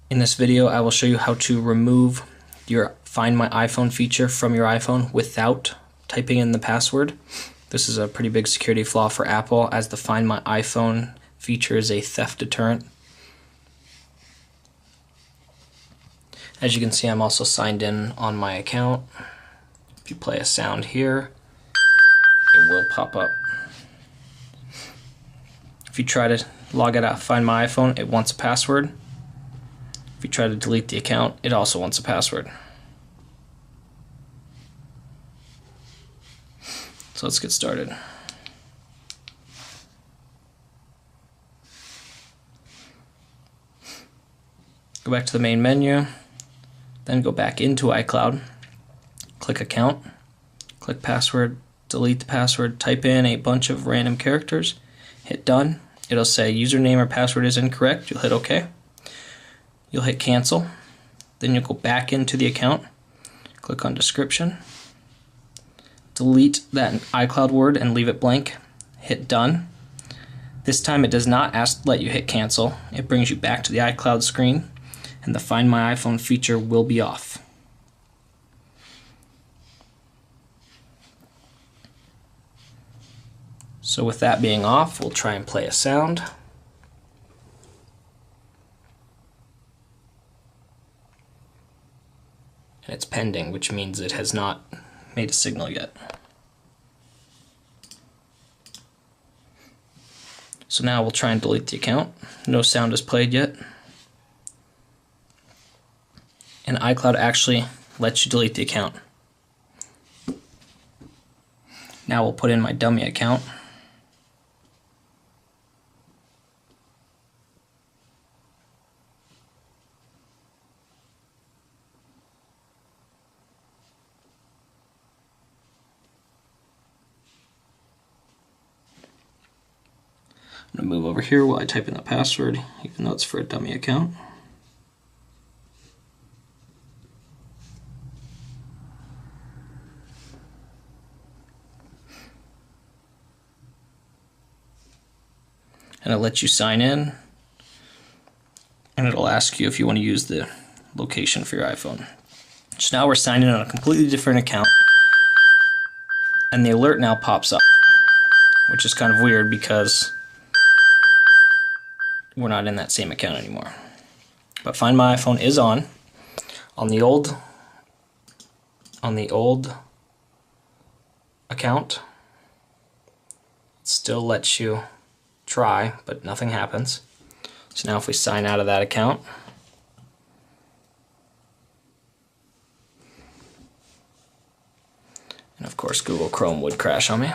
In this video, I will show you how to remove your Find My iPhone feature from your iPhone without typing in the password. This is a pretty big security flaw for Apple, as the Find My iPhone feature is a theft deterrent. As you can see, I'm also signed in on my account. If you play a sound here, it will pop up. If you try to log out of Find My iPhone, it wants a password. If you try to delete the account, it also wants a password. So let's get started. Go back to the main menu, then go back into iCloud, click Account, click Password, delete the password, type in a bunch of random characters, hit Done. It'll say username or password is incorrect. You'll hit OK. You'll hit Cancel. Then you'll go back into the account, click on Description, delete that iCloud word and leave it blank, hit Done. This time it does not let you hit Cancel. It brings you back to the iCloud screen, and the Find My iPhone feature will be off. So with that being off, we'll try and play a sound. And it's pending, which means it has not made a signal yet. So now we'll try and delete the account. No sound is played yet. And iCloud actually lets you delete the account. Now we'll put in my dummy account. I'm going to move over here while I type in the password, even though it's for a dummy account. And it'll let you sign in, and it'll ask you if you want to use the location for your iPhone. So now we're signed in on a completely different account, and the alert now pops up, which is kind of weird because we're not in that same account anymore. But Find My iPhone is on the old account. It still lets you try, but nothing happens. So now if we sign out of that account, and of course Google Chrome would crash on me.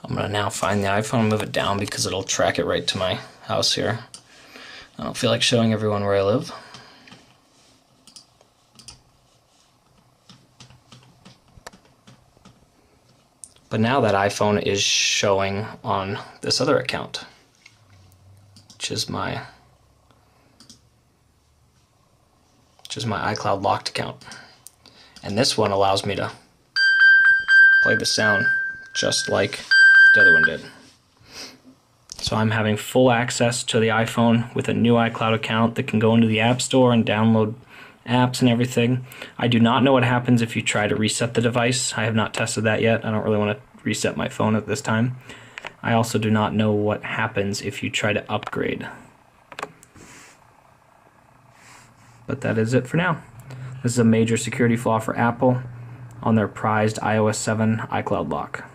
I'm going to now find the iPhone and move it down because it'll track it right to my house here. I don't feel like showing everyone where I live. But now that iPhone is showing on this other account, which is my iCloud locked account. And this one allows me to play the sound just like the other one did. So I'm having full access to the iPhone with a new iCloud account that can go into the App Store and download apps and everything. I do not know what happens if you try to reset the device. I have not tested that yet. I don't really want to reset my phone at this time. I also do not know what happens if you try to upgrade. But that is it for now. This is a major security flaw for Apple on their prized iOS 7 iCloud lock.